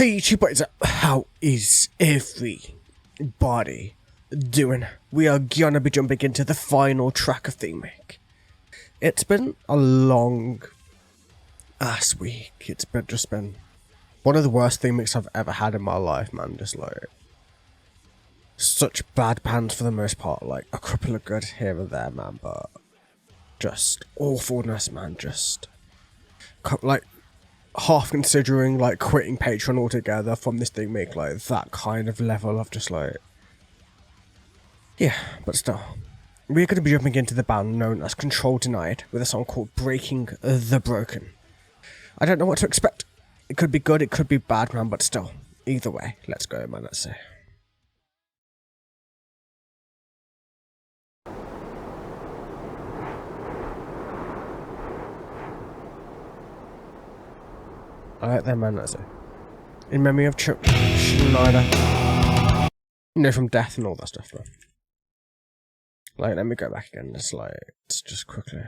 Hey YouTubers, how is everybody doing? We are gonna be jumping into the final track of Theme Make. It's been a long ass week. It's just been one of the worst theme makes I've ever had in my life, man. Just like such bad bands for the most part, like a couple of good here and there, man, but just awfulness, man. Just like half considering like quitting Patreon altogether from this thing make, like that kind of level of just like, yeah, but still. We're going to be jumping into the band known as Control Denied with a song called Breaking the Broken. I don't know what to expect. It could be good, it could be bad, man, but still, either way, let's go, man, let's see. Alright then, man, let's see. In memory of Schneider. You know, from Death and all that stuff, man. Like, let me go back again. It's like, it's just quickly.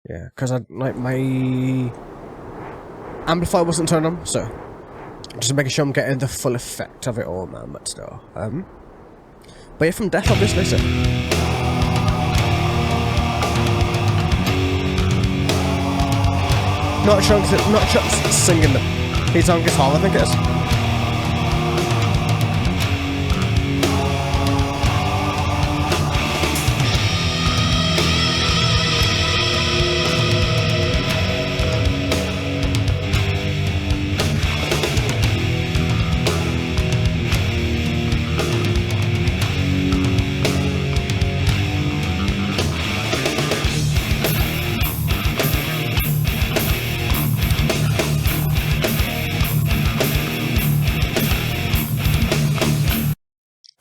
Yeah, because like, my amplifier wasn't turned on, so just making sure I'm getting the full effect of it all, man, but still. But yeah, from Death, obviously, so. Not Chunks singing them. He's on guitar, I think it is.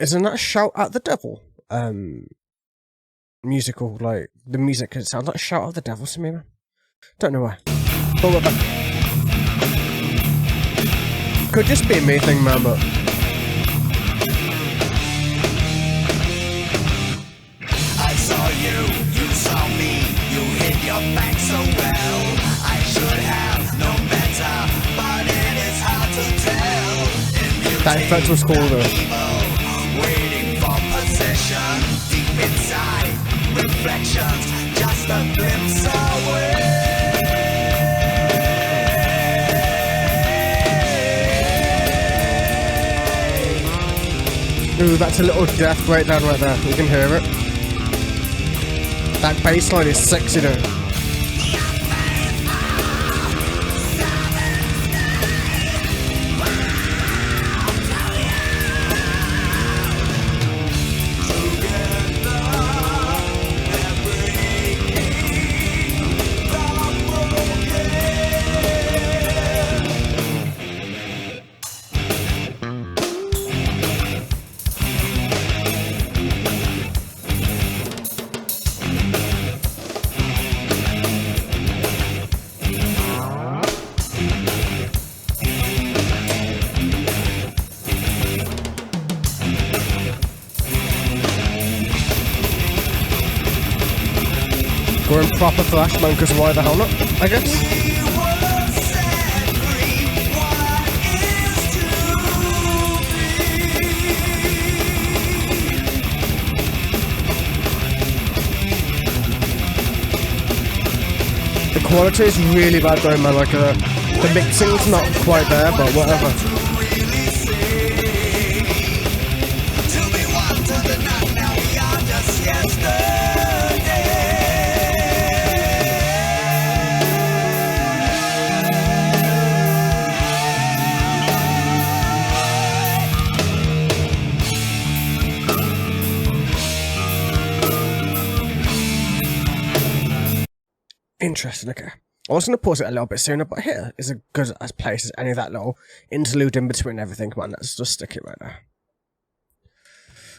Isn't that Shout at the Devil? Musical, like, the music, it sounds like Shout at the Devil to me, man. Don't know why. But whatever. Could just be a me thing, man, but I saw you, you saw me, you hit your back so well. I should have known better, but it is hard to tell. that effect was cool though. Waiting for possession, deep inside, reflections, just a glimpse away. Ooh, that's a little death breakdown right there. You can hear it. That bass line is sexy though. Going proper Flash, man, because why the hell not, I guess. The quality is really bad though, man, like the mixing's not quite there, but whatever. Interesting, okay. I was going to pause it a little bit sooner, but here is a good as place as any of that little interlude in between everything. Come on, let's just stick it right now.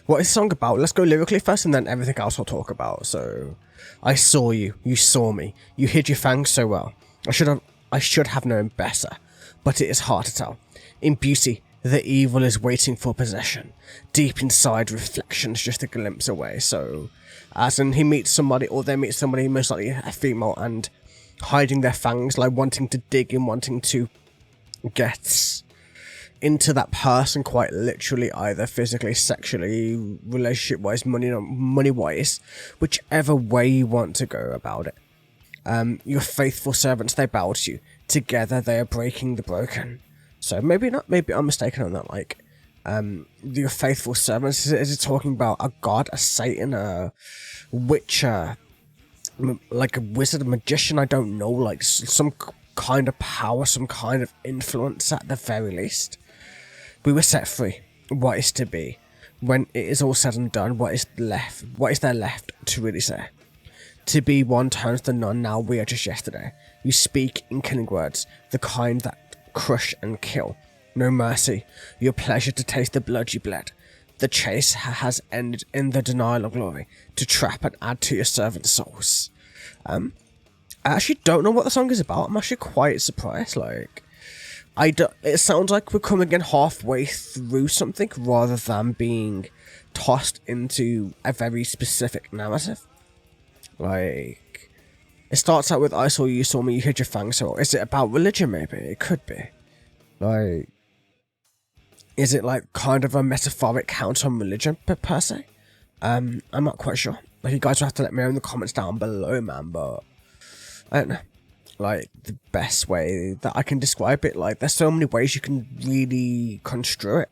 What is the song about? Let's go lyrically first and then everything else I'll talk about. So, I saw you, you saw me, you hid your fangs so well. I should have known better, but it is hard to tell. In beauty, the evil is waiting for possession. Deep inside, reflections just a glimpse away. So, as in he meets somebody, or they meet somebody, most likely a female, and hiding their fangs, like wanting to dig in, wanting to get into that person quite literally, either physically, sexually, relationship-wise, money-wise, whichever way you want to go about it. Your faithful servants, they bow to you. Together they are breaking the broken. So maybe not, maybe I'm mistaken on that, like, your faithful servants, is it talking about a god, a Satan, a witch, like a wizard, a magician, I don't know, like some kind of power, some kind of influence at the very least. We were set free. What is to be? When it is all said and done, what is there left to really say? To be one turns to none, now we are just yesterday. You speak in killing words, the kind that crush and kill. No mercy, your pleasure to taste the blood you bled. The chase has ended in the denial of glory, to trap and add to your servants' souls. I actually don't know what the song is about. I'm actually quite surprised, like, it sounds like we're coming in halfway through something, rather than being tossed into a very specific narrative. Like, it starts out with, I saw you, saw me, you hid your fangs. So is it about religion, maybe? It could be. Like, is it like kind of a metaphoric count on religion per se? I'm not quite sure. Like, you guys will have to let me know in the comments down below, man, but I don't know. Like, the best way that I can describe it, like, there's so many ways you can really construe it.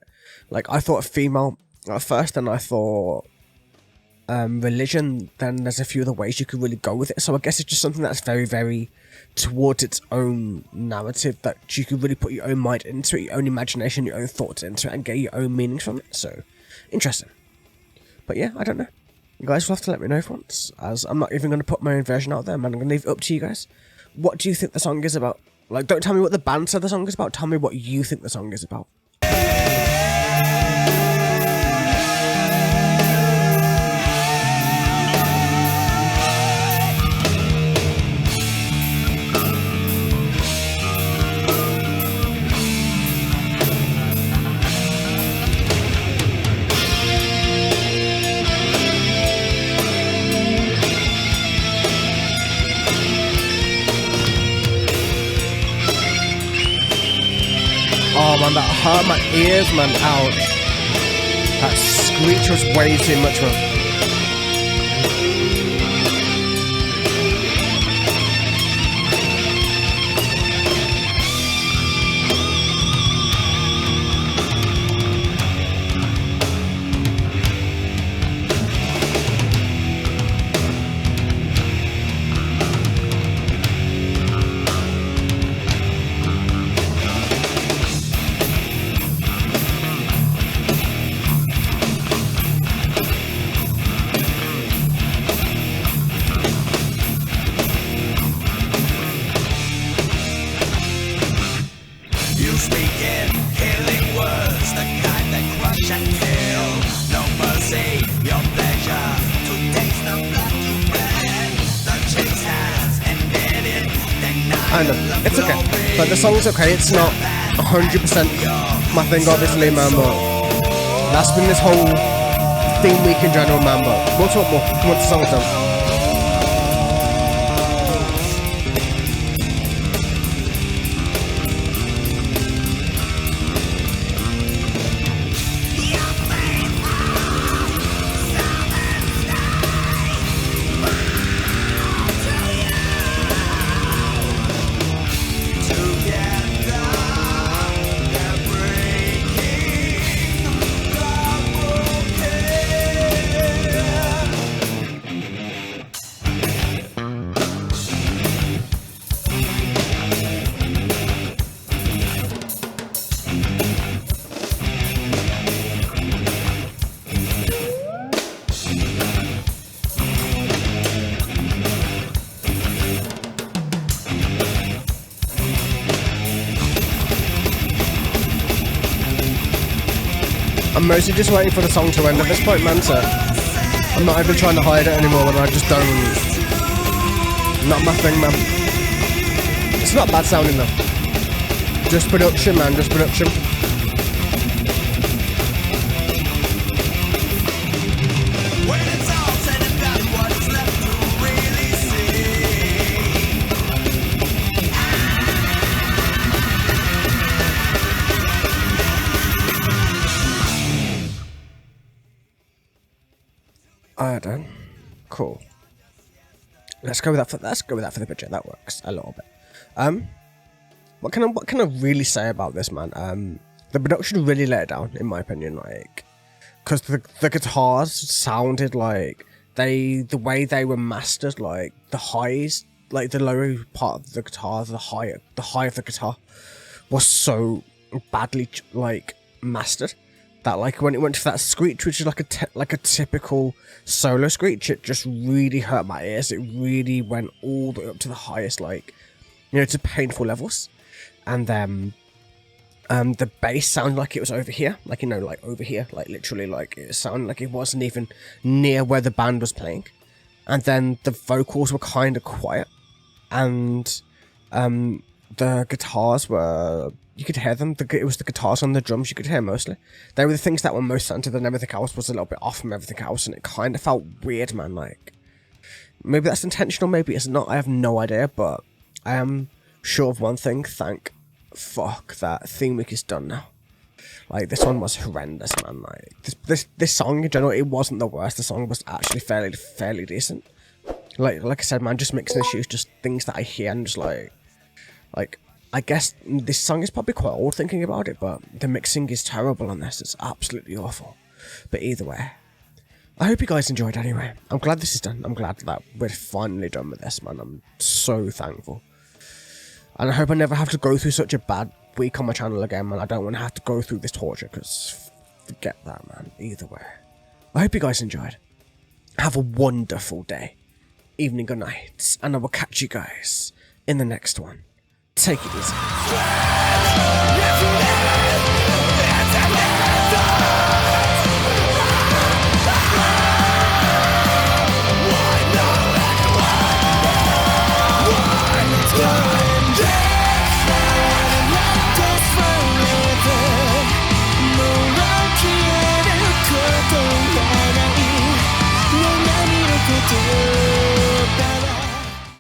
Like, I thought female at first, and I thought religion, then there's a few other ways you could really go with it. So I guess it's just something that's very, very towards its own narrative, that you could really put your own mind into it, your own imagination, your own thoughts into it, and get your own meanings from it. So, interesting. But yeah, I don't know. You guys will have to let me know for once, as I'm not even going to put my own version out there, man. I'm going to leave it up to you guys. What do you think the song is about? Like, don't tell me what the band said the song is about, tell me what you think the song is about. Oh man, that hurt my ears, man, ouch. That screech was way too much, man. Kind of. It's okay. Like, the song's okay. It's not 100% my thing, obviously, man, but that's been this whole theme week in general, man, but we'll talk more once the song's done. I'm mostly just waiting for the song to end at this point, man, so I'm not even trying to hide it anymore, and I just don't... Not my thing, man. It's not bad sounding, though. Just production, man, just production. Alright then. Cool. Let's go with that for the budget. That works a little bit. What can I really say about this, man? The production really let it down, in my opinion. Like, because the guitars sounded like the way they were mastered, like the highs, like the lower part of the guitar, the high of the guitar was so badly like mastered that like when it went to that screech, which is like a typical solo screech, it just really hurt my ears. It really went all the way up to the highest, like, you know, to painful levels. And then the bass sounded like it was over here, like, you know, like over here, like literally, like it sounded like it wasn't even near where the band was playing. And then the vocals were kind of quiet, and the guitars were, you could hear them. It was the guitars and the drums you could hear mostly. They were the things that were most centered, and everything else was a little bit off from everything else, and it kind of felt weird, man. Like, maybe that's intentional, maybe it's not, I have no idea, but I am sure of one thing: thank fuck that theme week is done now. Like, this one was horrendous, man. Like, this song in general, it wasn't the worst. The song was actually fairly decent. Like I said, man, just mixing issues, just things that I hear and just like I guess this song is probably quite old thinking about it, but the mixing is terrible on this. It's absolutely awful. But either way, I hope you guys enjoyed anyway. I'm glad this is done. I'm glad that we're finally done with this, man. I'm so thankful. And I hope I never have to go through such a bad week on my channel again, man. I don't want to have to go through this torture, because forget that, man. Either way, I hope you guys enjoyed. Have a wonderful day, evening, or night, and I will catch you guys in the next one. Take it easy.